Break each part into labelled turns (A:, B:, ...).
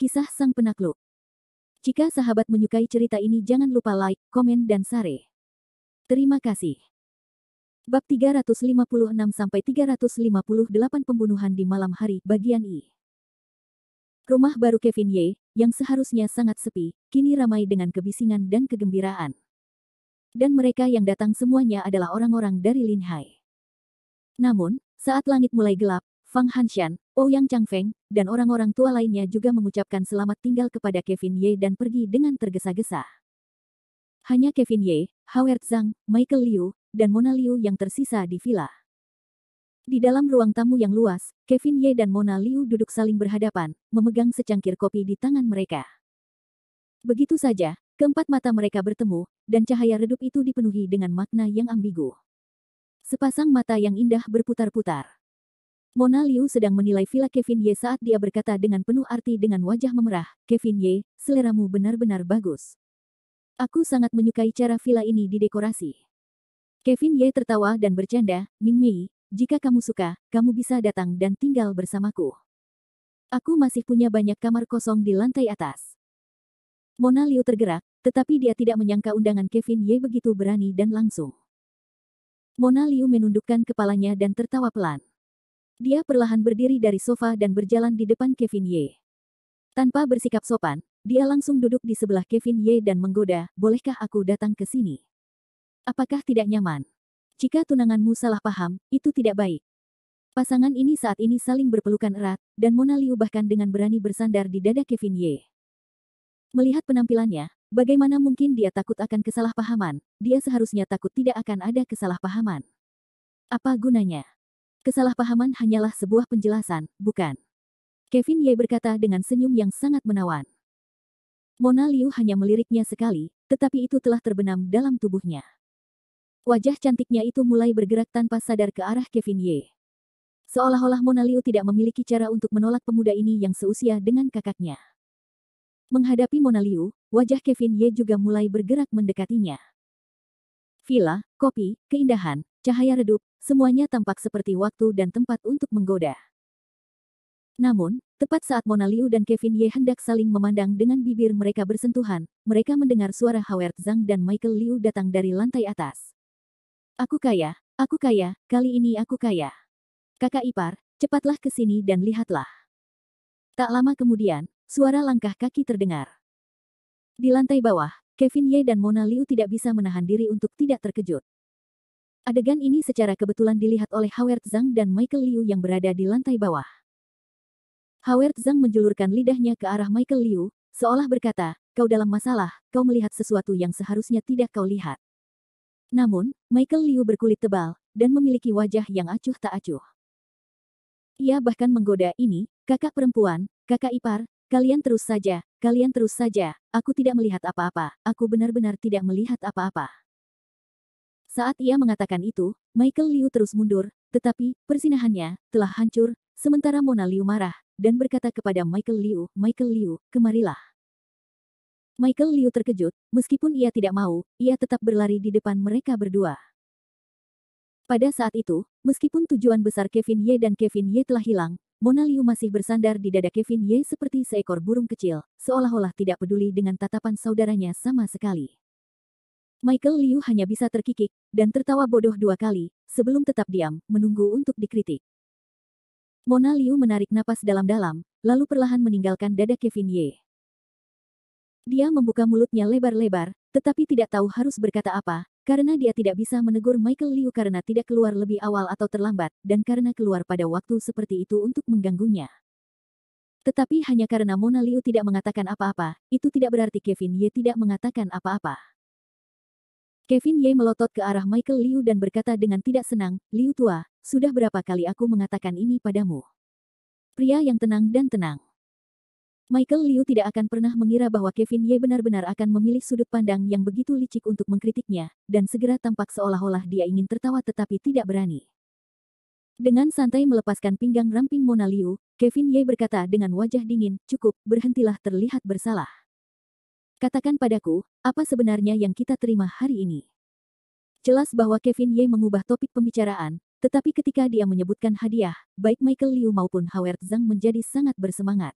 A: Kisah Sang Penakluk. Jika sahabat menyukai cerita ini jangan lupa like, komen dan share. Terima kasih. Bab 356-358 Pembunuhan di Malam Hari, bagian I. Rumah baru Kevin Ye, yang seharusnya sangat sepi, kini ramai dengan kebisingan dan kegembiraan. Dan mereka yang datang semuanya adalah orang-orang dari Lin Hai. Namun, saat langit mulai gelap, Fang Hanshan, Ouyang Changfeng, dan orang-orang tua lainnya juga mengucapkan selamat tinggal kepada Kevin Ye dan pergi dengan tergesa-gesa. Hanya Kevin Ye, Howard Zhang, Michael Liu, dan Mona Liu yang tersisa di villa. Di dalam ruang tamu yang luas, Kevin Ye dan Mona Liu duduk saling berhadapan, memegang secangkir kopi di tangan mereka. Begitu saja, keempat mata mereka bertemu, dan cahaya redup itu dipenuhi dengan makna yang ambigu. Sepasang mata yang indah berputar-putar. Mona Liu sedang menilai villa Kevin Ye saat dia berkata dengan penuh arti dengan wajah memerah, "Kevin Ye, seleramu benar-benar bagus. Aku sangat menyukai cara villa ini didekorasi." Kevin Ye tertawa dan bercanda, "Ming Mei, jika kamu suka, kamu bisa datang dan tinggal bersamaku. Aku masih punya banyak kamar kosong di lantai atas." Mona Liu tergerak, tetapi dia tidak menyangka undangan Kevin Ye begitu berani dan langsung. Mona Liu menundukkan kepalanya dan tertawa pelan. Dia perlahan berdiri dari sofa dan berjalan di depan Kevin Ye. Tanpa bersikap sopan, dia langsung duduk di sebelah Kevin Ye dan menggoda, "Bolehkah aku datang ke sini? Apakah tidak nyaman? Jika tunanganmu salah paham, itu tidak baik." Pasangan ini saat ini saling berpelukan erat, dan Mona Liu bahkan dengan berani bersandar di dada Kevin Ye. Melihat penampilannya, bagaimana mungkin dia takut akan kesalahpahaman? Dia seharusnya takut tidak akan ada kesalahpahaman. Apa gunanya? Kesalahpahaman hanyalah sebuah penjelasan, bukan? Kevin Ye berkata dengan senyum yang sangat menawan. Mona Liu hanya meliriknya sekali, tetapi itu telah terbenam dalam tubuhnya. Wajah cantiknya itu mulai bergerak tanpa sadar ke arah Kevin Ye. Seolah-olah Mona Liu tidak memiliki cara untuk menolak pemuda ini yang seusia dengan kakaknya. Menghadapi Mona Liu, wajah Kevin Ye juga mulai bergerak mendekatinya. Villa, kopi, keindahan, cahaya redup, semuanya tampak seperti waktu dan tempat untuk menggoda. Namun, tepat saat Mona Liu dan Kevin Ye hendak saling memandang dengan bibir mereka bersentuhan, mereka mendengar suara Howard Zhang dan Michael Liu datang dari lantai atas. aku kaya, kali ini aku kaya. Kakak ipar, cepatlah ke sini dan lihatlah." Tak lama kemudian, suara langkah kaki terdengar. Di lantai bawah, Kevin Ye dan Mona Liu tidak bisa menahan diri untuk tidak terkejut. Adegan ini secara kebetulan dilihat oleh Howard Zhang dan Michael Liu yang berada di lantai bawah. Howard Zhang menjulurkan lidahnya ke arah Michael Liu, seolah berkata, "Kau dalam masalah, kau melihat sesuatu yang seharusnya tidak kau lihat." Namun, Michael Liu berkulit tebal, dan memiliki wajah yang acuh tak acuh. Ia bahkan menggoda, "Ini, kakak perempuan, kakak ipar, kalian terus saja, aku tidak melihat apa-apa, aku benar-benar tidak melihat apa-apa." Saat ia mengatakan itu, Michael Liu terus mundur, tetapi, persinahannya, telah hancur, sementara Mona Liu marah, dan berkata kepada Michael Liu, "Kemarilah." Michael Liu terkejut, meskipun ia tidak mau, ia tetap berlari di depan mereka berdua. Pada saat itu, meskipun tujuan besar Kevin Ye dan Kevin Ye telah hilang, Mona Liu masih bersandar di dada Kevin Ye seperti seekor burung kecil, seolah-olah tidak peduli dengan tatapan saudaranya sama sekali. Michael Liu hanya bisa terkikik, dan tertawa bodoh 2 kali, sebelum tetap diam, menunggu untuk dikritik. Mona Liu menarik napas dalam-dalam, lalu perlahan meninggalkan dada Kevin Ye. Dia membuka mulutnya lebar-lebar, tetapi tidak tahu harus berkata apa, karena dia tidak bisa menegur Michael Liu karena tidak keluar lebih awal atau terlambat, dan karena keluar pada waktu seperti itu untuk mengganggunya. Tetapi hanya karena Mona Liu tidak mengatakan apa-apa, itu tidak berarti Kevin Ye tidak mengatakan apa-apa. Kevin Ye melotot ke arah Michael Liu dan berkata dengan tidak senang, "Liu tua, sudah berapa kali aku mengatakan ini padamu? Pria yang tenang dan tenang." Michael Liu tidak akan pernah mengira bahwa Kevin Ye benar-benar akan memilih sudut pandang yang begitu licik untuk mengkritiknya, dan segera tampak seolah-olah dia ingin tertawa tetapi tidak berani. Dengan santai melepaskan pinggang ramping Mona Liu, Kevin Ye berkata dengan wajah dingin, "Cukup, berhentilah terlihat bersalah. Katakan padaku, apa sebenarnya yang kita terima hari ini?" Jelas bahwa Kevin Ye mengubah topik pembicaraan, tetapi ketika dia menyebutkan hadiah, baik Michael Liu maupun Howard Zhang menjadi sangat bersemangat.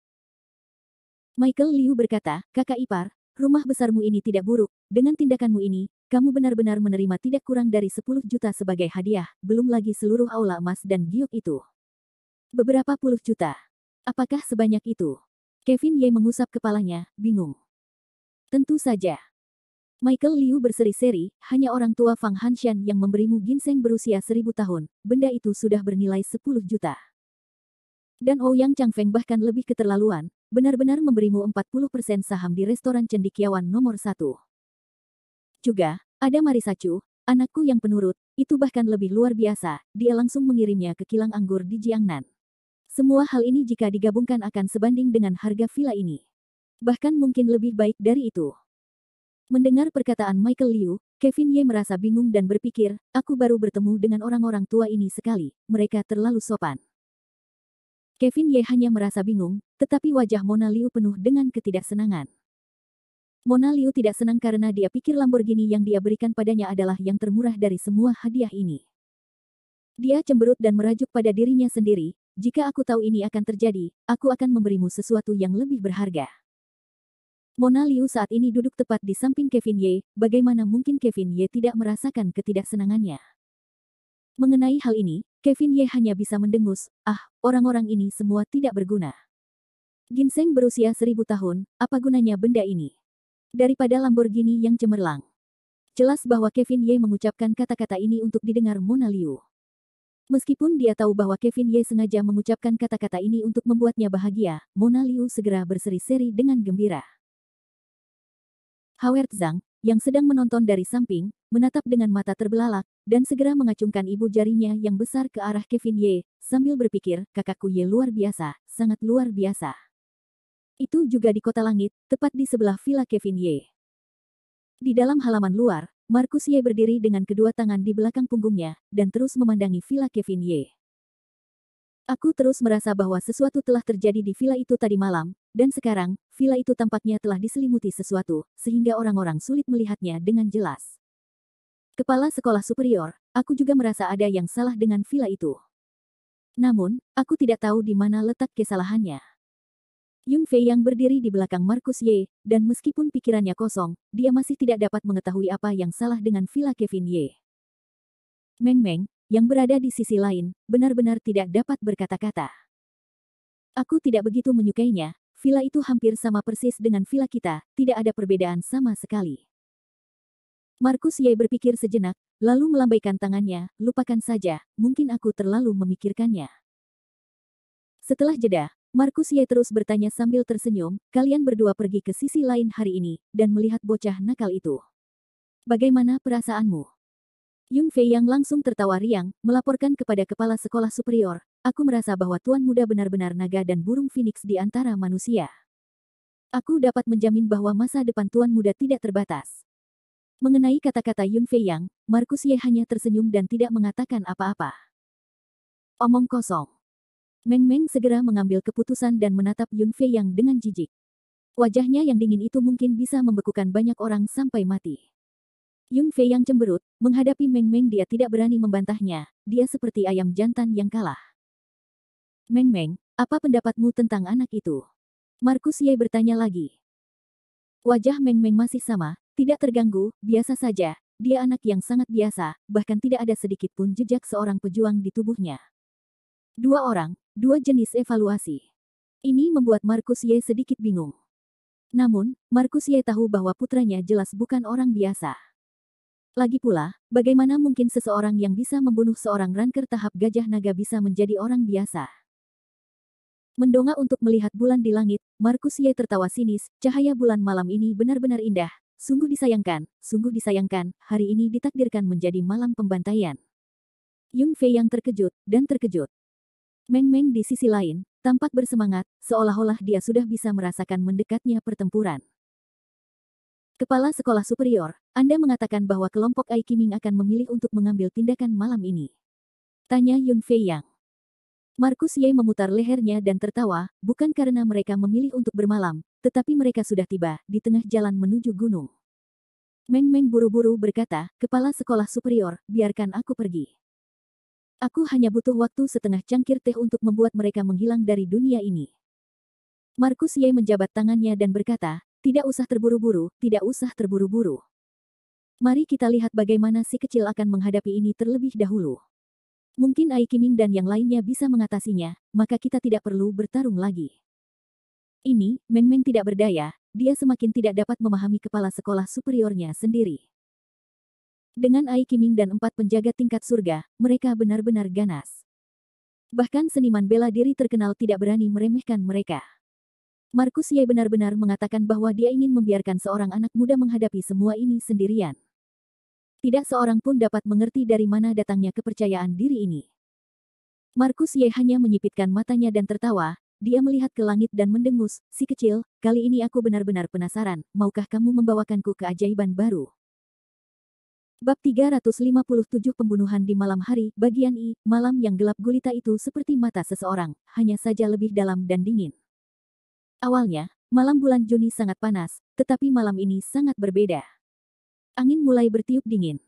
A: Michael Liu berkata, kakak ipar, rumah besarmu ini tidak buruk. Dengan tindakanmu ini, kamu benar-benar menerima tidak kurang dari 10 juta sebagai hadiah, belum lagi seluruh aula emas dan giok itu. Beberapa puluh juta. Apakah sebanyak itu? Kevin Ye mengusap kepalanya, bingung. Tentu saja. Michael Liu berseri-seri, hanya orang tua Fang Hanshan yang memberimu ginseng berusia 1000 tahun, benda itu sudah bernilai 10 juta. Dan Ouyang Changfeng bahkan lebih keterlaluan, benar-benar memberimu 40% saham di restoran cendekiawan nomor 1. Juga, ada Marisa Chu, anakku yang penurut, itu bahkan lebih luar biasa, dia langsung mengirimnya ke kilang anggur di Jiangnan. Semua hal ini jika digabungkan akan sebanding dengan harga villa ini. Bahkan mungkin lebih baik dari itu. Mendengar perkataan Michael Liu, Kevin Ye merasa bingung dan berpikir, aku baru bertemu dengan orang-orang tua ini sekali, mereka terlalu sopan. Kevin Ye hanya merasa bingung, tetapi wajah Mona Liu penuh dengan ketidaksenangan. Mona Liu tidak senang karena dia pikir Lamborghini yang dia berikan padanya adalah yang termurah dari semua hadiah ini. Dia cemberut dan merajuk pada dirinya sendiri, jika aku tahu ini akan terjadi, aku akan memberimu sesuatu yang lebih berharga. Mona Liu saat ini duduk tepat di samping Kevin Ye, bagaimana mungkin Kevin Ye tidak merasakan ketidaksenangannya. Mengenai hal ini, Kevin Ye hanya bisa mendengus, orang-orang ini semua tidak berguna. Ginseng berusia 1000 tahun, apa gunanya benda ini? Daripada Lamborghini yang cemerlang. Jelas bahwa Kevin Ye mengucapkan kata-kata ini untuk didengar Mona Liu. Meskipun dia tahu bahwa Kevin Ye sengaja mengucapkan kata-kata ini untuk membuatnya bahagia, Mona Liu segera berseri-seri dengan gembira. Howard Zhang, yang sedang menonton dari samping, menatap dengan mata terbelalak, dan segera mengacungkan ibu jarinya yang besar ke arah Kevin Ye, sambil berpikir, kakakku Ye luar biasa, sangat luar biasa. Itu juga di kota langit, tepat di sebelah villa Kevin Ye. Di dalam halaman luar, Markus Ye berdiri dengan kedua tangan di belakang punggungnya, dan terus memandangi villa Kevin Ye. Aku terus merasa bahwa sesuatu telah terjadi di villa itu tadi malam, dan sekarang, villa itu tampaknya telah diselimuti sesuatu, sehingga orang-orang sulit melihatnya dengan jelas. Kepala sekolah superior, aku juga merasa ada yang salah dengan villa itu. Namun, aku tidak tahu di mana letak kesalahannya. Yun Fei yang berdiri di belakang Markus Ye, dan meskipun pikirannya kosong, dia masih tidak dapat mengetahui apa yang salah dengan villa Kevin Ye. Meng Meng, yang berada di sisi lain, benar-benar tidak dapat berkata-kata. Aku tidak begitu menyukainya, villa itu hampir sama persis dengan villa kita, tidak ada perbedaan sama sekali. Markus Ye berpikir sejenak, lalu melambaikan tangannya, lupakan saja, mungkin aku terlalu memikirkannya. Setelah jeda, Markus Ye terus bertanya sambil tersenyum, kalian berdua pergi ke sisi lain hari ini, dan melihat bocah nakal itu. Bagaimana perasaanmu? Yun Fei yang langsung tertawa riang, melaporkan kepada kepala sekolah superior, aku merasa bahwa Tuan Muda benar-benar naga dan burung phoenix di antara manusia. Aku dapat menjamin bahwa masa depan Tuan Muda tidak terbatas. Mengenai kata-kata Yun Fei Yang, Markus Ye hanya tersenyum dan tidak mengatakan apa-apa. Omong kosong. Meng Meng segera mengambil keputusan dan menatap Yun Fei Yang dengan jijik. Wajahnya yang dingin itu mungkin bisa membekukan banyak orang sampai mati. Yun Fei yang cemberut, menghadapi Meng Meng dia tidak berani membantahnya, dia seperti ayam jantan yang kalah. Meng Meng, apa pendapatmu tentang anak itu? Markus Ye bertanya lagi. Wajah Meng Meng masih sama, tidak terganggu, biasa saja, dia anak yang sangat biasa, bahkan tidak ada sedikit pun jejak seorang pejuang di tubuhnya. Dua orang, dua jenis evaluasi. Ini membuat Markus Ye sedikit bingung. Namun, Markus Ye tahu bahwa putranya jelas bukan orang biasa. Lagi pula, bagaimana mungkin seseorang yang bisa membunuh seorang ranker tahap gajah naga bisa menjadi orang biasa? Mendongak untuk melihat bulan di langit, Markus Ye tertawa sinis, cahaya bulan malam ini benar-benar indah. Sungguh disayangkan, hari ini ditakdirkan menjadi malam pembantaian. Yun Fei yang terkejut, dan terkejut. Meng Meng di sisi lain, tampak bersemangat, seolah-olah dia sudah bisa merasakan mendekatnya pertempuran. Kepala sekolah superior, Anda mengatakan bahwa kelompok Ai Qiming akan memilih untuk mengambil tindakan malam ini. Tanya Yun Fei Yang. Markus Ye memutar lehernya dan tertawa, bukan karena mereka memilih untuk bermalam, tetapi mereka sudah tiba di tengah jalan menuju gunung. Meng Meng buru-buru berkata, kepala sekolah superior, biarkan aku pergi. Aku hanya butuh waktu setengah cangkir teh untuk membuat mereka menghilang dari dunia ini. Markus Ye menjabat tangannya dan berkata, tidak usah terburu-buru, tidak usah terburu-buru. Mari kita lihat bagaimana si kecil akan menghadapi ini terlebih dahulu. Mungkin Ai Qiming dan yang lainnya bisa mengatasinya, maka kita tidak perlu bertarung lagi. Ini, Meng Meng tidak berdaya, dia semakin tidak dapat memahami kepala sekolah superiornya sendiri. Dengan Ai Qiming dan 4 penjaga tingkat surga, mereka benar-benar ganas. Bahkan seniman bela diri terkenal tidak berani meremehkan mereka. Markus Ye benar-benar mengatakan bahwa dia ingin membiarkan seorang anak muda menghadapi semua ini sendirian. Tidak seorang pun dapat mengerti dari mana datangnya kepercayaan diri ini. Markus Ye hanya menyipitkan matanya dan tertawa, dia melihat ke langit dan mendengus, si kecil, kali ini aku benar-benar penasaran, maukah kamu membawakanku keajaiban baru? Bab 357 Pembunuhan di Malam Hari, Bagian I, malam yang gelap gulita itu seperti mata seseorang, hanya saja lebih dalam dan dingin. Awalnya, malam bulan Juni sangat panas, tetapi malam ini sangat berbeda. Angin mulai bertiup dingin.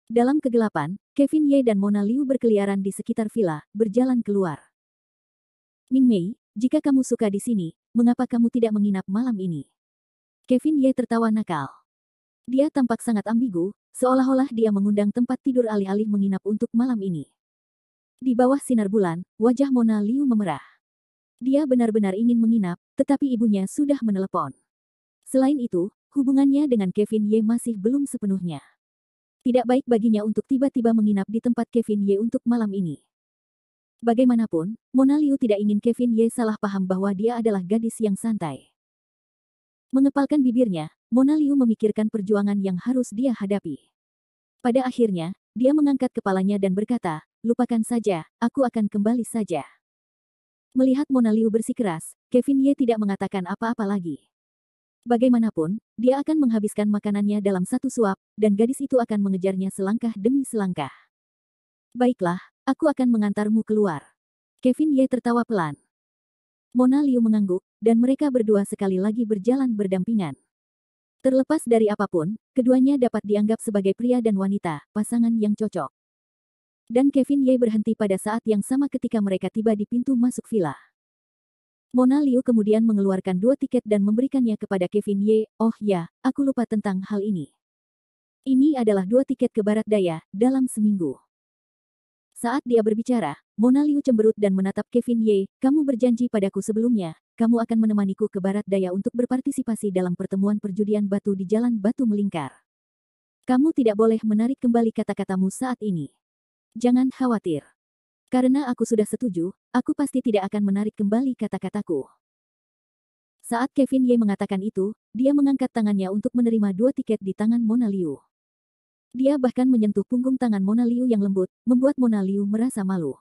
A: Dalam kegelapan, Kevin Ye dan Mona Liu berkeliaran di sekitar villa, berjalan keluar. Ming Mei, jika kamu suka di sini, mengapa kamu tidak menginap malam ini? Kevin Ye tertawa nakal. Dia tampak sangat ambigu, seolah-olah dia mengundang tempat tidur alih-alih menginap untuk malam ini. Di bawah sinar bulan, wajah Mona Liu memerah. Dia benar-benar ingin menginap, tetapi ibunya sudah menelepon. Selain itu, hubungannya dengan Kevin Ye masih belum sepenuhnya. Tidak baik baginya untuk tiba-tiba menginap di tempat Kevin Ye untuk malam ini. Bagaimanapun, Mona Liu tidak ingin Kevin Ye salah paham bahwa dia adalah gadis yang santai. Mengepalkan bibirnya, Mona Liu memikirkan perjuangan yang harus dia hadapi. Pada akhirnya, dia mengangkat kepalanya dan berkata, lupakan saja, aku akan kembali saja. Melihat Mona Liu bersikeras, Kevin Ye tidak mengatakan apa-apa lagi. Bagaimanapun, dia akan menghabiskan makanannya dalam satu suap, dan gadis itu akan mengejarnya selangkah demi selangkah. Baiklah, aku akan mengantarmu keluar. Kevin Ye tertawa pelan. Mona Liu mengangguk, dan mereka berdua sekali lagi berjalan berdampingan. Terlepas dari apapun, keduanya dapat dianggap sebagai pria dan wanita, pasangan yang cocok. Dan Kevin Ye berhenti pada saat yang sama ketika mereka tiba di pintu masuk villa. Mona Liu kemudian mengeluarkan 2 tiket dan memberikannya kepada Kevin Ye. Oh ya, aku lupa tentang hal ini. Ini adalah 2 tiket ke Barat Daya, dalam seminggu. Saat dia berbicara, Mona Liu cemberut dan menatap Kevin Ye, kamu berjanji padaku sebelumnya, kamu akan menemaniku ke Barat Daya untuk berpartisipasi dalam pertemuan perjudian batu di Jalan Batu Melingkar. Kamu tidak boleh menarik kembali kata-katamu saat ini. Jangan khawatir. Karena aku sudah setuju, aku pasti tidak akan menarik kembali kata-kataku. Saat Kevin Ye mengatakan itu, dia mengangkat tangannya untuk menerima 2 tiket di tangan Mona Liu. Dia bahkan menyentuh punggung tangan Mona Liu yang lembut, membuat Mona Liu merasa malu.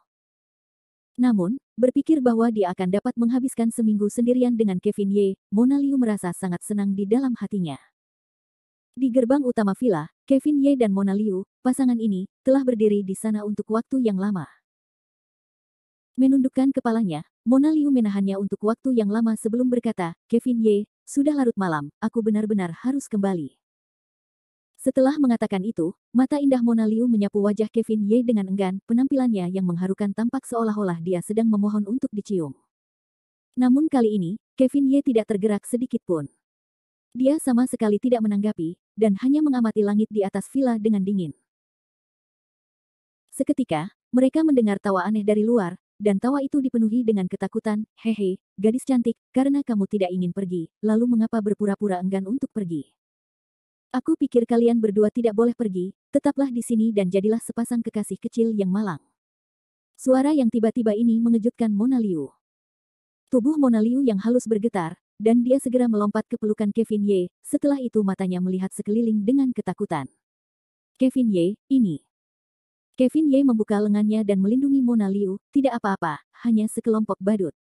A: Namun, berpikir bahwa dia akan dapat menghabiskan seminggu sendirian dengan Kevin Ye, Mona Liu merasa sangat senang di dalam hatinya. Di gerbang utama villa, Kevin Ye dan Mona Liu, pasangan ini, telah berdiri di sana untuk waktu yang lama. Menundukkan kepalanya, Mona Liu menahannya untuk waktu yang lama sebelum berkata, Kevin Ye, sudah larut malam, aku benar-benar harus kembali. Setelah mengatakan itu, mata indah Mona Liu menyapu wajah Kevin Ye dengan enggan, penampilannya yang mengharukan tampak seolah-olah dia sedang memohon untuk dicium. Namun kali ini, Kevin Ye tidak tergerak sedikit pun. Dia sama sekali tidak menanggapi, dan hanya mengamati langit di atas villa dengan dingin. Seketika, mereka mendengar tawa aneh dari luar, dan tawa itu dipenuhi dengan ketakutan, hehe, gadis cantik, karena kamu tidak ingin pergi, lalu mengapa berpura-pura enggan untuk pergi? Aku pikir kalian berdua tidak boleh pergi, tetaplah di sini dan jadilah sepasang kekasih kecil yang malang. Suara yang tiba-tiba ini mengejutkan Mona Liu. Tubuh Mona Liu yang halus bergetar, dan dia segera melompat ke pelukan Kevin Ye, setelah itu matanya melihat sekeliling dengan ketakutan. Kevin Ye, ini. Kevin Ye membuka lengannya dan melindungi Mona Liu, tidak apa-apa, hanya sekelompok badut.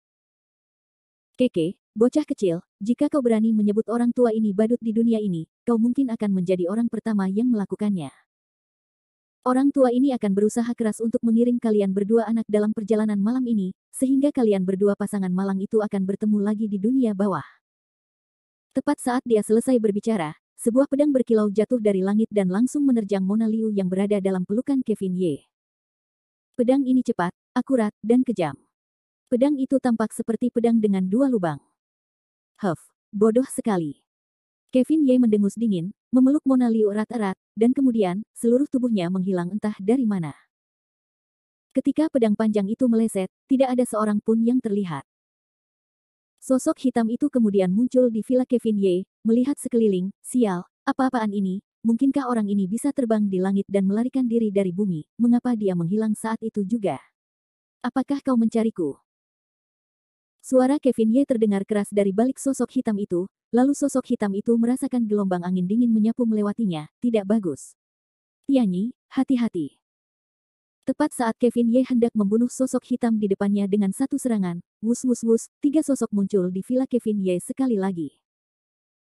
A: Keke, bocah kecil, jika kau berani menyebut orang tua ini badut di dunia ini, kau mungkin akan menjadi orang pertama yang melakukannya. Orang tua ini akan berusaha keras untuk mengirim kalian berdua anak dalam perjalanan malam ini, sehingga kalian berdua pasangan malang itu akan bertemu lagi di dunia bawah. Tepat saat dia selesai berbicara, sebuah pedang berkilau jatuh dari langit dan langsung menerjang Mona Liu yang berada dalam pelukan Kevin Ye. Pedang ini cepat, akurat, dan kejam. Pedang itu tampak seperti pedang dengan 2 lubang. Huff, bodoh sekali. Kevin Ye mendengus dingin, memeluk Mona Liu erat-erat, dan kemudian, seluruh tubuhnya menghilang entah dari mana. Ketika pedang panjang itu meleset, tidak ada seorang pun yang terlihat. Sosok hitam itu kemudian muncul di villa Kevin Ye, melihat sekeliling, sial, apa-apaan ini, mungkinkah orang ini bisa terbang di langit dan melarikan diri dari bumi, mengapa dia menghilang saat itu juga? Apakah kau mencariku? Suara Kevin Ye terdengar keras dari balik sosok hitam itu, lalu sosok hitam itu merasakan gelombang angin dingin menyapu melewatinya, tidak bagus. Tianyi, hati-hati. Tepat saat Kevin Ye hendak membunuh sosok hitam di depannya dengan satu serangan, wus, tiga sosok muncul di villa Kevin Ye sekali lagi.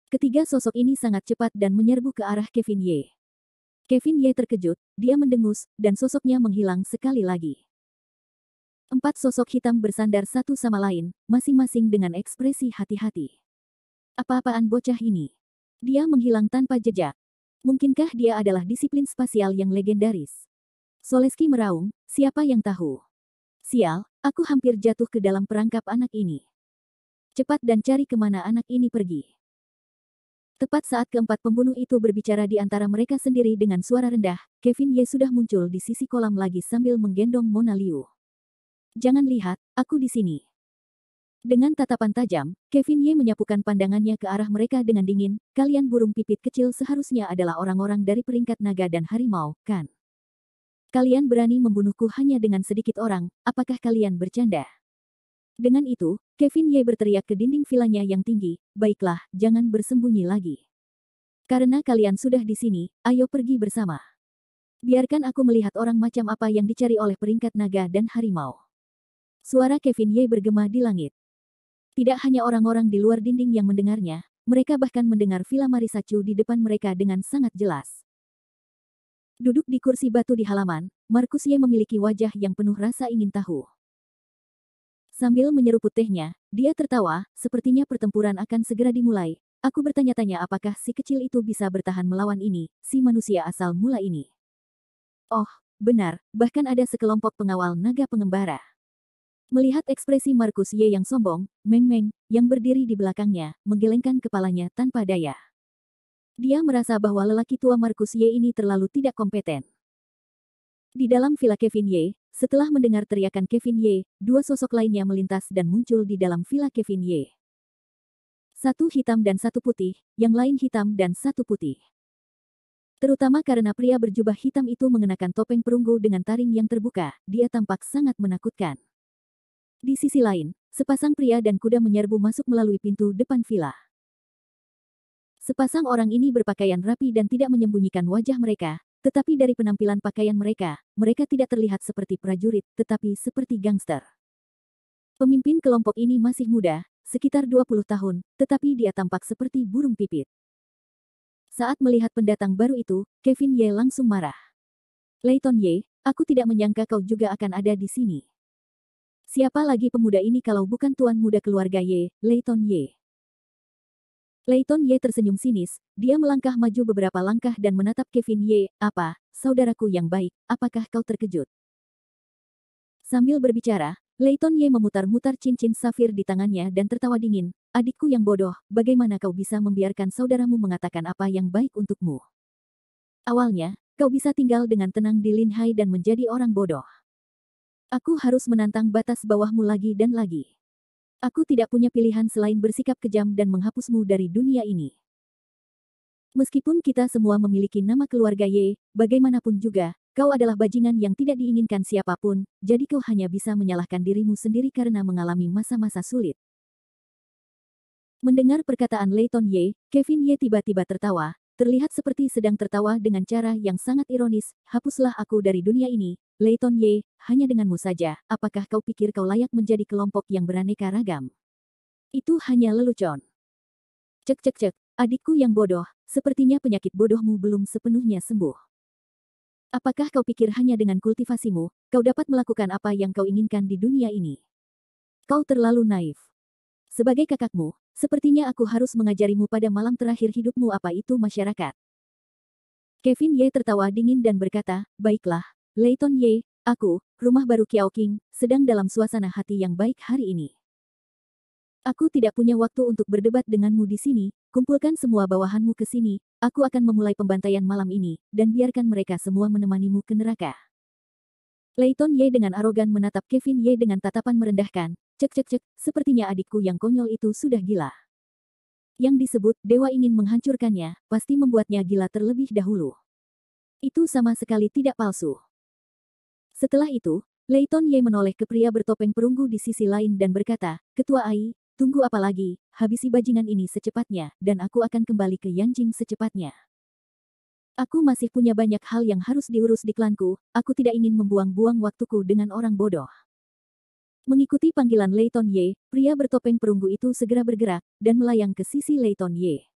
A: Ketiga sosok ini sangat cepat dan menyerbu ke arah Kevin Ye. Kevin Ye terkejut, dia mendengus, dan sosoknya menghilang sekali lagi. Empat sosok hitam bersandar satu sama lain, masing-masing dengan ekspresi hati-hati. Apa-apaan bocah ini? Dia menghilang tanpa jejak. Mungkinkah dia adalah disiplin spasial yang legendaris? Soleski meraung, siapa yang tahu? Sial, aku hampir jatuh ke dalam perangkap anak ini. Cepat dan cari kemana anak ini pergi. Tepat saat keempat pembunuh itu berbicara di antara mereka sendiri dengan suara rendah, Kevin Ye sudah muncul di sisi kolam lagi sambil menggendong Mona Liu. Jangan lihat, aku di sini. Dengan tatapan tajam, Kevin Ye menyapukan pandangannya ke arah mereka dengan dingin, kalian burung pipit kecil seharusnya adalah orang-orang dari peringkat naga dan harimau, kan? Kalian berani membunuhku hanya dengan sedikit orang, apakah kalian bercanda? Dengan itu, Kevin Ye berteriak ke dinding vilanya yang tinggi, baiklah, jangan bersembunyi lagi. Karena kalian sudah di sini, ayo pergi bersama. Biarkan aku melihat orang macam apa yang dicari oleh peringkat naga dan harimau. Suara Kevin Ye bergema di langit. Tidak hanya orang-orang di luar dinding yang mendengarnya, mereka bahkan mendengar Villa Marisacu di depan mereka dengan sangat jelas. Duduk di kursi batu di halaman, Markus Ye memiliki wajah yang penuh rasa ingin tahu. Sambil menyeruput tehnya, dia tertawa, sepertinya pertempuran akan segera dimulai. Aku bertanya-tanya apakah si kecil itu bisa bertahan melawan ini, si manusia asal mula ini. Oh, benar, bahkan ada sekelompok pengawal naga pengembara. Melihat ekspresi Markus Ye yang sombong, Meng Meng, yang berdiri di belakangnya, menggelengkan kepalanya tanpa daya. Dia merasa bahwa lelaki tua Markus Ye ini terlalu tidak kompeten. Di dalam villa Kevin Ye, setelah mendengar teriakan Kevin Ye, dua sosok lainnya melintas dan muncul di dalam villa Kevin Ye. Satu hitam dan satu putih, yang lain hitam dan satu putih. Terutama karena pria berjubah hitam itu mengenakan topeng perunggu dengan taring yang terbuka, dia tampak sangat menakutkan. Di sisi lain, sepasang pria dan kuda menyerbu masuk melalui pintu depan villa. Sepasang orang ini berpakaian rapi dan tidak menyembunyikan wajah mereka, tetapi dari penampilan pakaian mereka, mereka tidak terlihat seperti prajurit, tetapi seperti gangster. Pemimpin kelompok ini masih muda, sekitar 20 tahun, tetapi dia tampak seperti burung pipit. Saat melihat pendatang baru itu, Kevin Ye langsung marah. Leighton Ye, aku tidak menyangka kau juga akan ada di sini. Siapa lagi pemuda ini kalau bukan tuan muda keluarga Ye, Leighton Ye? Leighton Ye tersenyum sinis, dia melangkah maju beberapa langkah dan menatap Kevin Ye, apa, saudaraku yang baik, apakah kau terkejut? Sambil berbicara, Leighton Ye memutar-mutar cincin safir di tangannya dan tertawa dingin, adikku yang bodoh, bagaimana kau bisa membiarkan saudaramu mengatakan apa yang baik untukmu? Awalnya, kau bisa tinggal dengan tenang di Linhai dan menjadi orang bodoh. Aku harus menantang batas bawahmu lagi dan lagi. Aku tidak punya pilihan selain bersikap kejam dan menghapusmu dari dunia ini. Meskipun kita semua memiliki nama keluarga Ye, bagaimanapun juga, kau adalah bajingan yang tidak diinginkan siapapun, jadi kau hanya bisa menyalahkan dirimu sendiri karena mengalami masa-masa sulit. Mendengar perkataan Leighton Ye, Kevin Ye tiba-tiba tertawa, terlihat seperti sedang tertawa dengan cara yang sangat ironis, hapuslah aku dari dunia ini, Leighton Ye, hanya denganmu saja, apakah kau pikir kau layak menjadi kelompok yang beraneka ragam? Itu hanya lelucon. Cek, adikku yang bodoh, sepertinya penyakit bodohmu belum sepenuhnya sembuh. Apakah kau pikir hanya dengan kultivasimu, kau dapat melakukan apa yang kau inginkan di dunia ini? Kau terlalu naif. Sebagai kakakmu, sepertinya aku harus mengajarimu pada malam terakhir hidupmu apa itu masyarakat. Kevin Ye tertawa dingin dan berkata, baiklah, Leighton Ye, aku, rumah baru Qiao Qing, sedang dalam suasana hati yang baik hari ini. Aku tidak punya waktu untuk berdebat denganmu di sini, kumpulkan semua bawahanmu ke sini, aku akan memulai pembantaian malam ini, dan biarkan mereka semua menemanimu ke neraka. Leighton Ye dengan arogan menatap Kevin Ye dengan tatapan merendahkan, cek, sepertinya adikku yang konyol itu sudah gila. Yang disebut dewa ingin menghancurkannya, pasti membuatnya gila terlebih dahulu. Itu sama sekali tidak palsu. Setelah itu, Leighton Ye menoleh ke pria bertopeng perunggu di sisi lain dan berkata, Ketua Ai, tunggu apa lagi, habisi bajingan ini secepatnya, dan aku akan kembali ke Yanjing secepatnya. Aku masih punya banyak hal yang harus diurus di klanku, aku tidak ingin membuang-buang waktuku dengan orang bodoh. Mengikuti panggilan Leighton Ye, pria bertopeng perunggu itu segera bergerak, dan melayang ke sisi Leighton Ye.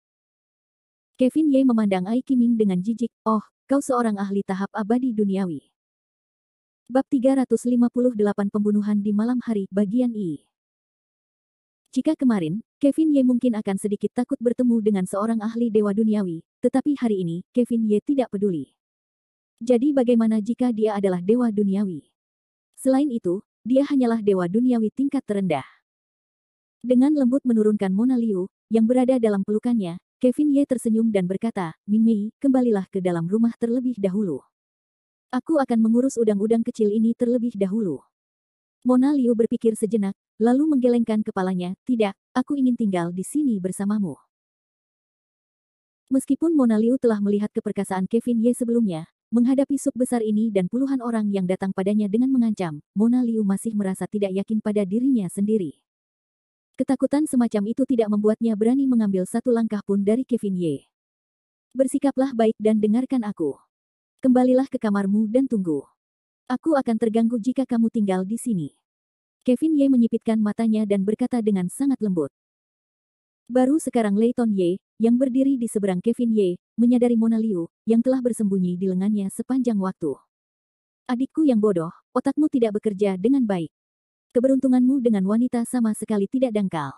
A: Kevin Ye memandang Ai Qiming dengan jijik, oh, kau seorang ahli tahap abadi duniawi. Bab 358 Pembunuhan di Malam Hari, Bagian I. Jika kemarin, Kevin Ye mungkin akan sedikit takut bertemu dengan seorang ahli dewa duniawi, tetapi hari ini, Kevin Ye tidak peduli. Jadi bagaimana jika dia adalah dewa duniawi? Selain itu, dia hanyalah dewa duniawi tingkat terendah. Dengan lembut menurunkan Mona Liu, yang berada dalam pelukannya, Kevin Ye tersenyum dan berkata, Ming Mei, kembalilah ke dalam rumah terlebih dahulu. Aku akan mengurus udang-udang kecil ini terlebih dahulu. Mona Liu berpikir sejenak, lalu menggelengkan kepalanya, tidak, aku ingin tinggal di sini bersamamu. Meskipun Mona Liu telah melihat keperkasaan Kevin Ye sebelumnya, menghadapi sub besar ini dan puluhan orang yang datang padanya dengan mengancam, Mona Liu masih merasa tidak yakin pada dirinya sendiri. Ketakutan semacam itu tidak membuatnya berani mengambil satu langkah pun dari Kevin Ye. Bersikaplah baik dan dengarkan aku. Kembalilah ke kamarmu dan tunggu. Aku akan terganggu jika kamu tinggal di sini. Kevin Ye menyipitkan matanya dan berkata dengan sangat lembut. Baru sekarang Leighton Ye, yang berdiri di seberang Kevin Ye, menyadari Mona Liu, yang telah bersembunyi di lengannya sepanjang waktu. Adikku yang bodoh, otakmu tidak bekerja dengan baik. Keberuntunganmu dengan wanita sama sekali tidak dangkal.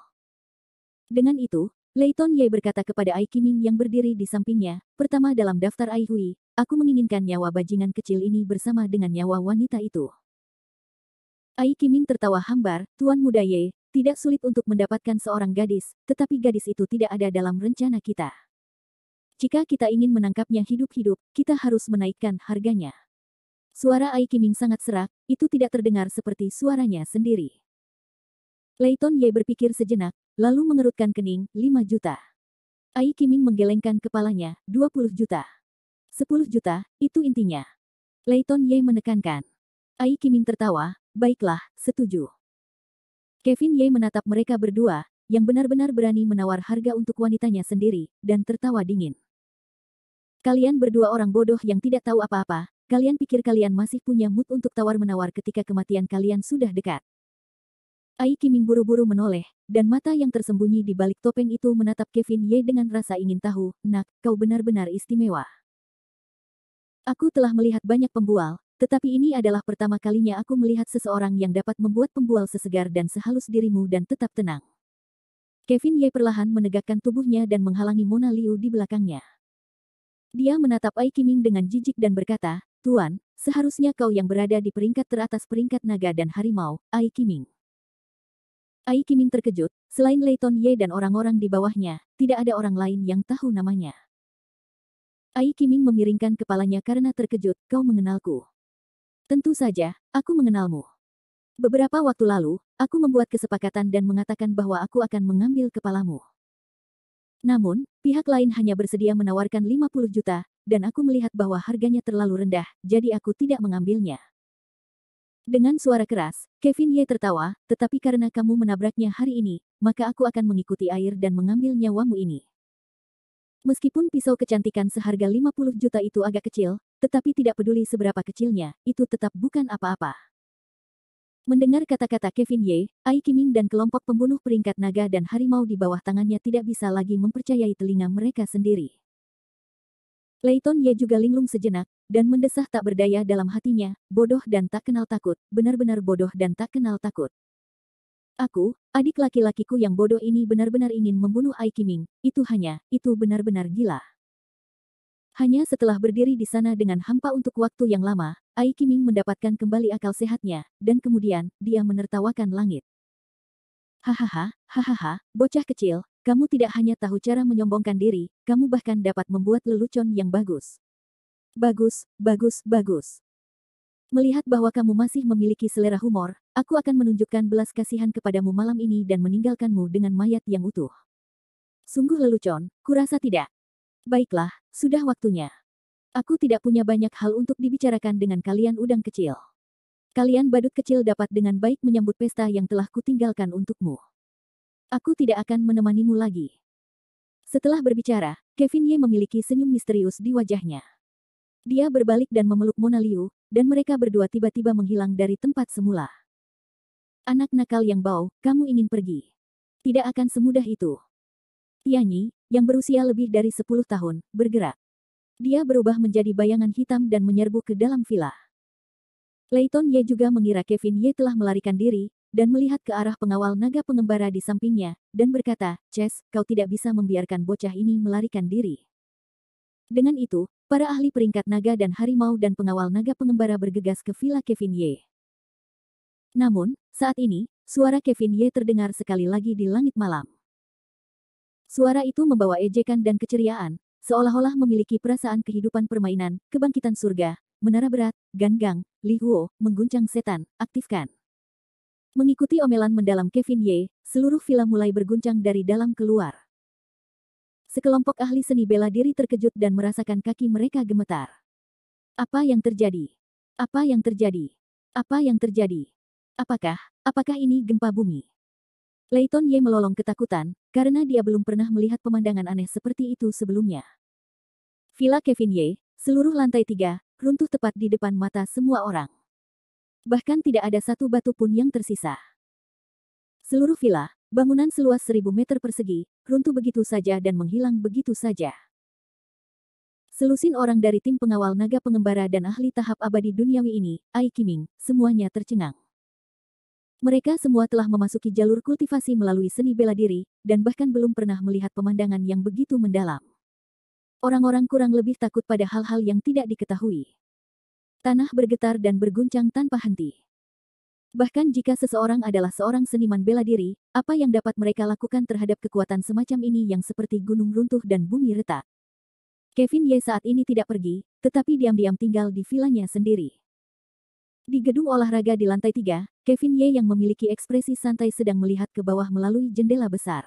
A: Dengan itu, Leighton Ye berkata kepada Ai Qiming yang berdiri di sampingnya, pertama dalam daftar Ai Hui, aku menginginkan nyawa bajingan kecil ini bersama dengan nyawa wanita itu. Ai Qiming tertawa hambar, Tuan Muda Ye, tidak sulit untuk mendapatkan seorang gadis, tetapi gadis itu tidak ada dalam rencana kita. Jika kita ingin menangkapnya hidup-hidup, kita harus menaikkan harganya. Suara Ai Qiming sangat serak, itu tidak terdengar seperti suaranya sendiri. Leighton Ye berpikir sejenak, lalu mengerutkan kening, 5 juta. Ai Qiming menggelengkan kepalanya, 20 juta. 10 juta, itu intinya. Leighton Ye menekankan. Ai Qiming tertawa, baiklah, setuju. Kevin Ye menatap mereka berdua, yang benar-benar berani menawar harga untuk wanitanya sendiri, dan tertawa dingin. Kalian berdua orang bodoh yang tidak tahu apa-apa, kalian pikir kalian masih punya mood untuk tawar-menawar ketika kematian kalian sudah dekat. Ai Qiming buru-buru menoleh, dan mata yang tersembunyi di balik topeng itu menatap Kevin Ye dengan rasa ingin tahu, nak, kau benar-benar istimewa. Aku telah melihat banyak pembual, tetapi ini adalah pertama kalinya aku melihat seseorang yang dapat membuat pembual sesegar dan sehalus dirimu dan tetap tenang. Kevin Ye perlahan menegakkan tubuhnya dan menghalangi Mona Liu di belakangnya. Dia menatap Ai Qiming dengan jijik dan berkata, Tuan, seharusnya kau yang berada di peringkat teratas peringkat naga dan harimau, Ai Qiming. Ai Qiming terkejut, selain Leighton Ye dan orang-orang di bawahnya, tidak ada orang lain yang tahu namanya. Ai Qiming memiringkan kepalanya karena terkejut, kau mengenalku. Tentu saja, aku mengenalmu. Beberapa waktu lalu, aku membuat kesepakatan dan mengatakan bahwa aku akan mengambil kepalamu. Namun, pihak lain hanya bersedia menawarkan 50 juta, dan aku melihat bahwa harganya terlalu rendah, jadi aku tidak mengambilnya. Dengan suara keras, Kevin Ye tertawa, tetapi karena kamu menabraknya hari ini, maka aku akan mengikuti air dan mengambil nyawamu ini. Meskipun pisau kecantikan seharga 50 juta itu agak kecil, tetapi tidak peduli seberapa kecilnya, itu tetap bukan apa-apa. Mendengar kata-kata Kevin Ye, Ai Qiming dan kelompok pembunuh peringkat naga dan harimau di bawah tangannya tidak bisa lagi mempercayai telinga mereka sendiri. Leighton Ye juga linglung sejenak, dan mendesah tak berdaya dalam hatinya, bodoh dan tak kenal takut, benar-benar bodoh dan tak kenal takut. Aku, adik laki-lakiku yang bodoh ini benar-benar ingin membunuh Ai Qiming, itu benar-benar gila. Hanya setelah berdiri di sana dengan hampa untuk waktu yang lama, Ai Qiming mendapatkan kembali akal sehatnya, dan kemudian, dia menertawakan langit. Hahaha, hahaha, bocah kecil, kamu tidak hanya tahu cara menyombongkan diri, kamu bahkan dapat membuat lelucon yang bagus. Bagus, bagus, bagus. Melihat bahwa kamu masih memiliki selera humor, aku akan menunjukkan belas kasihan kepadamu malam ini dan meninggalkanmu dengan mayat yang utuh. Sungguh lelucon, kurasa tidak. Baiklah, sudah waktunya. Aku tidak punya banyak hal untuk dibicarakan dengan kalian udang kecil. Kalian badut kecil dapat dengan baik menyambut pesta yang telah kutinggalkan untukmu. Aku tidak akan menemanimu lagi. Setelah berbicara, Kevin Ye memiliki senyum misterius di wajahnya. Dia berbalik dan memeluk Mona Liu, dan mereka berdua tiba-tiba menghilang dari tempat semula. Anak nakal yang bau, kamu ingin pergi. Tidak akan semudah itu. Tianyi, yang berusia lebih dari 10 tahun, bergerak. Dia berubah menjadi bayangan hitam dan menyerbu ke dalam villa. Leighton Ye juga mengira Kevin Ye telah melarikan diri, dan melihat ke arah pengawal naga pengembara di sampingnya, dan berkata, Chess, kau tidak bisa membiarkan bocah ini melarikan diri. Dengan itu, para ahli peringkat naga dan harimau dan pengawal naga pengembara bergegas ke villa Kevin Ye. Namun, saat ini, suara Kevin Ye terdengar sekali lagi di langit malam. Suara itu membawa ejekan dan keceriaan, seolah-olah memiliki perasaan kehidupan permainan, kebangkitan surga, menara berat, Gangang, Li Huo, mengguncang setan, aktifkan. Mengikuti omelan mendalam Kevin Ye, seluruh villa mulai berguncang dari dalam keluar. Sekelompok ahli seni bela diri terkejut dan merasakan kaki mereka gemetar. Apa yang terjadi? Apa yang terjadi? Apa yang terjadi? Apakah ini gempa bumi? Leighton Ye melolong ketakutan, karena dia belum pernah melihat pemandangan aneh seperti itu sebelumnya. Villa Kevin Ye, seluruh lantai 3, runtuh tepat di depan mata semua orang. Bahkan tidak ada satu batu pun yang tersisa. Seluruh villa, bangunan seluas 1000 meter persegi, runtuh begitu saja dan menghilang begitu saja. Selusin orang dari tim pengawal naga pengembara dan ahli tahap abadi duniawi ini, Ai Qiming, semuanya tercengang. Mereka semua telah memasuki jalur kultivasi melalui seni bela diri, dan bahkan belum pernah melihat pemandangan yang begitu mendalam. Orang-orang kurang lebih takut pada hal-hal yang tidak diketahui. Tanah bergetar dan berguncang tanpa henti. Bahkan jika seseorang adalah seorang seniman bela diri, apa yang dapat mereka lakukan terhadap kekuatan semacam ini yang seperti gunung runtuh dan bumi retak? Kevin Ye saat ini tidak pergi, tetapi diam-diam tinggal di vilanya sendiri. Di gedung olahraga di lantai 3, Kevin Ye yang memiliki ekspresi santai sedang melihat ke bawah melalui jendela besar.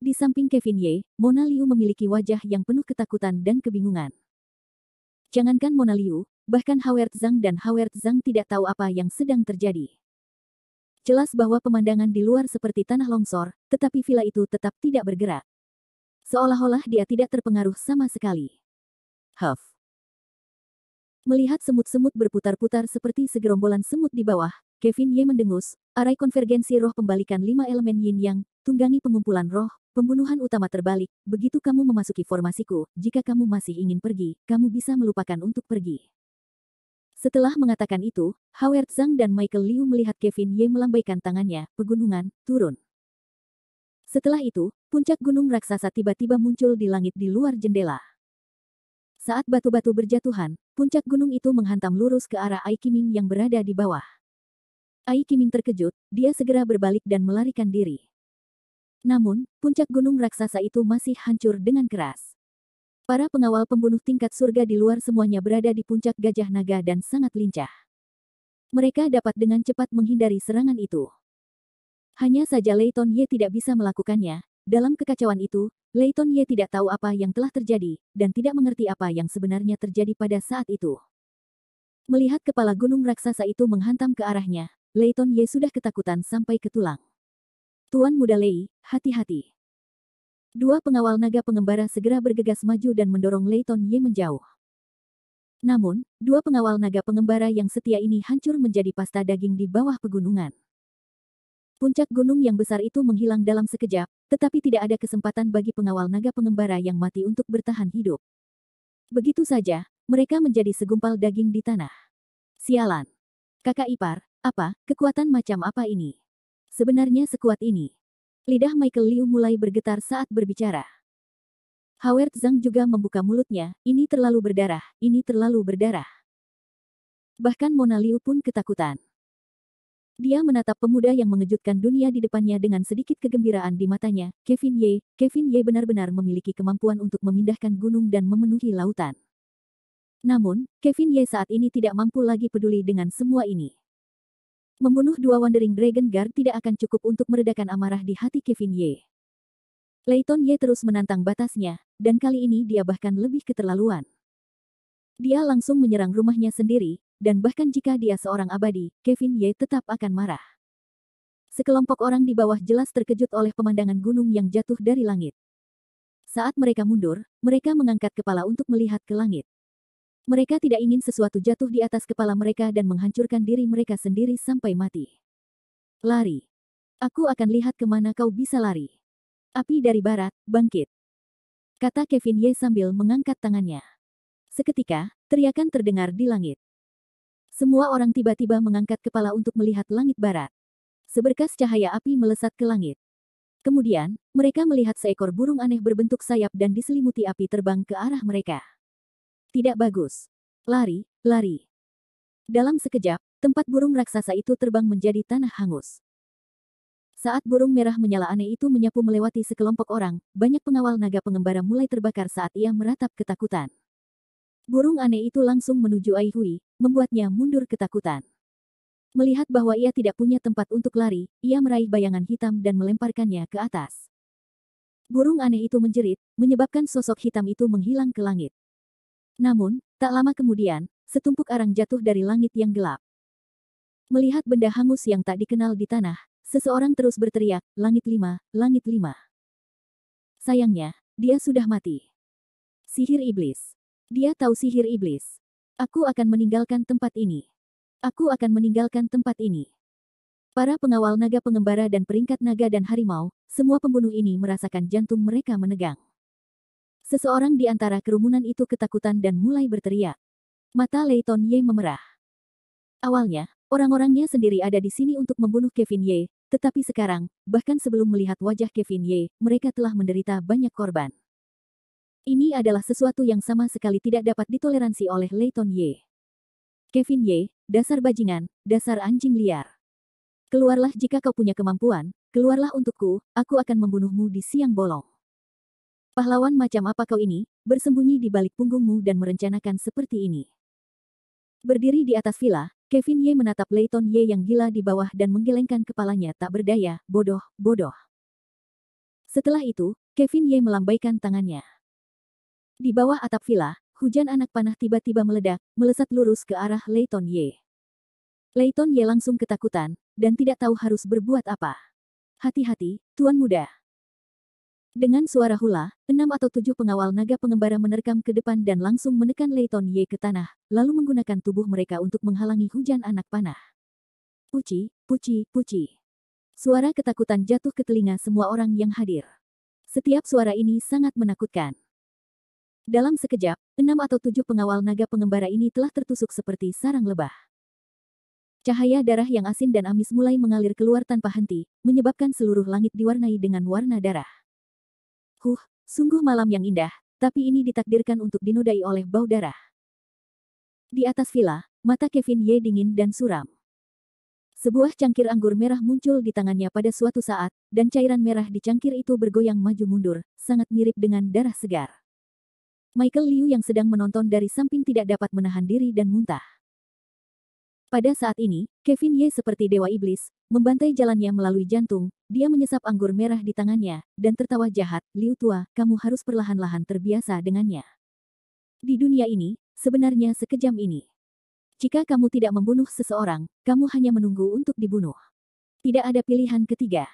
A: Di samping Kevin Ye, Mona Liu memiliki wajah yang penuh ketakutan dan kebingungan. Jangankan Mona Liu, bahkan Howard Zhang dan Howard Zhang tidak tahu apa yang sedang terjadi. Jelas bahwa pemandangan di luar seperti tanah longsor, tetapi villa itu tetap tidak bergerak. Seolah-olah dia tidak terpengaruh sama sekali. Huff. Melihat semut-semut berputar-putar seperti segerombolan semut di bawah, Kevin Ye mendengus, arai konvergensi roh pembalikan 5 elemen yin yang, tunggangi pengumpulan roh, pembunuhan utama terbalik, begitu kamu memasuki formasiku, jika kamu masih ingin pergi, kamu bisa melupakan untuk pergi. Setelah mengatakan itu, Howard Zhang dan Michael Liu melihat Kevin Ye melambaikan tangannya, pegunungan, turun. Setelah itu, puncak gunung raksasa tiba-tiba muncul di langit di luar jendela. Saat batu-batu berjatuhan, puncak gunung itu menghantam lurus ke arah Ai Qiming yang berada di bawah. Ai Qiming terkejut, dia segera berbalik dan melarikan diri. Namun, puncak gunung raksasa itu masih hancur dengan keras. Para pengawal pembunuh tingkat surga di luar semuanya berada di puncak gajah naga dan sangat lincah. Mereka dapat dengan cepat menghindari serangan itu. Hanya saja Leighton Ye tidak bisa melakukannya. Dalam kekacauan itu, Leighton Ye tidak tahu apa yang telah terjadi, dan tidak mengerti apa yang sebenarnya terjadi pada saat itu. Melihat kepala gunung raksasa itu menghantam ke arahnya, Leighton Ye sudah ketakutan sampai ke tulang. Tuan Muda Lei, hati-hati. Dua pengawal naga pengembara segera bergegas maju dan mendorong Leighton Ye menjauh. Namun, dua pengawal naga pengembara yang setia ini hancur menjadi pasta daging di bawah pegunungan. Puncak gunung yang besar itu menghilang dalam sekejap, tetapi tidak ada kesempatan bagi pengawal naga pengembara yang mati untuk bertahan hidup. Begitu saja, mereka menjadi segumpal daging di tanah. Sialan. Kakak ipar, kekuatan macam apa ini? Sebenarnya sekuat ini. Lidah Michael Liu mulai bergetar saat berbicara. Howard Zhang juga membuka mulutnya, ini terlalu berdarah, ini terlalu berdarah. Bahkan Mona Liu pun ketakutan. Dia menatap pemuda yang mengejutkan dunia di depannya dengan sedikit kegembiraan di matanya. Kevin Ye benar-benar memiliki kemampuan untuk memindahkan gunung dan memenuhi lautan. Namun, Kevin Ye saat ini tidak mampu lagi peduli dengan semua ini. Membunuh dua Wandering Dragon Guard tidak akan cukup untuk meredakan amarah di hati Kevin Ye. Lei Ton-Ye terus menantang batasnya, dan kali ini dia bahkan lebih keterlaluan. Dia langsung menyerang rumahnya sendiri, dan bahkan jika dia seorang abadi, Kevin Ye tetap akan marah. Sekelompok orang di bawah jelas terkejut oleh pemandangan gunung yang jatuh dari langit. Saat mereka mundur, mereka mengangkat kepala untuk melihat ke langit. Mereka tidak ingin sesuatu jatuh di atas kepala mereka dan menghancurkan diri mereka sendiri sampai mati. Lari. Aku akan lihat kemana kau bisa lari. Api dari barat, bangkit. Kata Kevin Ye sambil mengangkat tangannya. Seketika, teriakan terdengar di langit. Semua orang tiba-tiba mengangkat kepala untuk melihat langit barat. Seberkas cahaya api melesat ke langit. Kemudian, mereka melihat seekor burung aneh berbentuk sayap dan diselimuti api terbang ke arah mereka. Tidak bagus. Lari, lari. Dalam sekejap, tempat burung raksasa itu terbang menjadi tanah hangus. Saat burung merah menyala aneh itu menyapu melewati sekelompok orang, banyak pengawal naga pengembara mulai terbakar saat ia meratap ketakutan. Burung aneh itu langsung menuju Ai Hui, membuatnya mundur ketakutan. Melihat bahwa ia tidak punya tempat untuk lari, ia meraih bayangan hitam dan melemparkannya ke atas. Burung aneh itu menjerit, menyebabkan sosok hitam itu menghilang ke langit. Namun, tak lama kemudian, setumpuk arang jatuh dari langit yang gelap. Melihat benda hangus yang tak dikenal di tanah, seseorang terus berteriak, "Langit 5, Langit 5." Sayangnya, dia sudah mati. Sihir iblis. Dia tahu sihir iblis. Aku akan meninggalkan tempat ini. Aku akan meninggalkan tempat ini. Para pengawal naga pengembara dan peringkat naga dan harimau, semua pembunuh ini merasakan jantung mereka menegang. Seseorang di antara kerumunan itu ketakutan dan mulai berteriak. Mata Lei Ton-Ye memerah. Awalnya, orang-orangnya sendiri ada di sini untuk membunuh Kevin Ye, tetapi sekarang, bahkan sebelum melihat wajah Kevin Ye, mereka telah menderita banyak korban. Ini adalah sesuatu yang sama sekali tidak dapat ditoleransi oleh Lei Ton-Ye. Kevin Ye, dasar bajingan, dasar anjing liar. Keluarlah jika kau punya kemampuan, keluarlah untukku, aku akan membunuhmu di siang bolong. Pahlawan macam apa kau ini, bersembunyi di balik punggungmu dan merencanakan seperti ini. Berdiri di atas villa, Kevin Ye menatap Lei Ton-Ye yang gila di bawah dan menggelengkan kepalanya tak berdaya, bodoh, bodoh. Setelah itu, Kevin Ye melambaikan tangannya. Di bawah atap villa, hujan anak panah tiba-tiba meledak, melesat lurus ke arah Lei Ton-Ye. Lei Ton-Ye langsung ketakutan, dan tidak tahu harus berbuat apa. Hati-hati, Tuan Muda. Dengan suara hula, 6 atau 7 pengawal naga pengembara menerkam ke depan dan langsung menekan Lei Ton-Ye ke tanah, lalu menggunakan tubuh mereka untuk menghalangi hujan anak panah. Puci, puci, puci. Suara ketakutan jatuh ke telinga semua orang yang hadir. Setiap suara ini sangat menakutkan. Dalam sekejap, 6 atau 7 pengawal naga pengembara ini telah tertusuk seperti sarang lebah. Cahaya darah yang asin dan amis mulai mengalir keluar tanpa henti, menyebabkan seluruh langit diwarnai dengan warna darah. Sungguh malam yang indah, tapi ini ditakdirkan untuk dinodai oleh bau darah. Di atas villa, mata Kevin Ye dingin dan suram. Sebuah cangkir anggur merah muncul di tangannya pada suatu saat, dan cairan merah di cangkir itu bergoyang maju mundur, sangat mirip dengan darah segar. Michael Liu yang sedang menonton dari samping tidak dapat menahan diri dan muntah. Pada saat ini, Kevin Ye seperti dewa iblis, membantai jalannya melalui jantung, dia menyesap anggur merah di tangannya, dan tertawa jahat, Liu tua, kamu harus perlahan-lahan terbiasa dengannya. Di dunia ini, sebenarnya sekejam ini. Jika kamu tidak membunuh seseorang, kamu hanya menunggu untuk dibunuh. Tidak ada pilihan ketiga.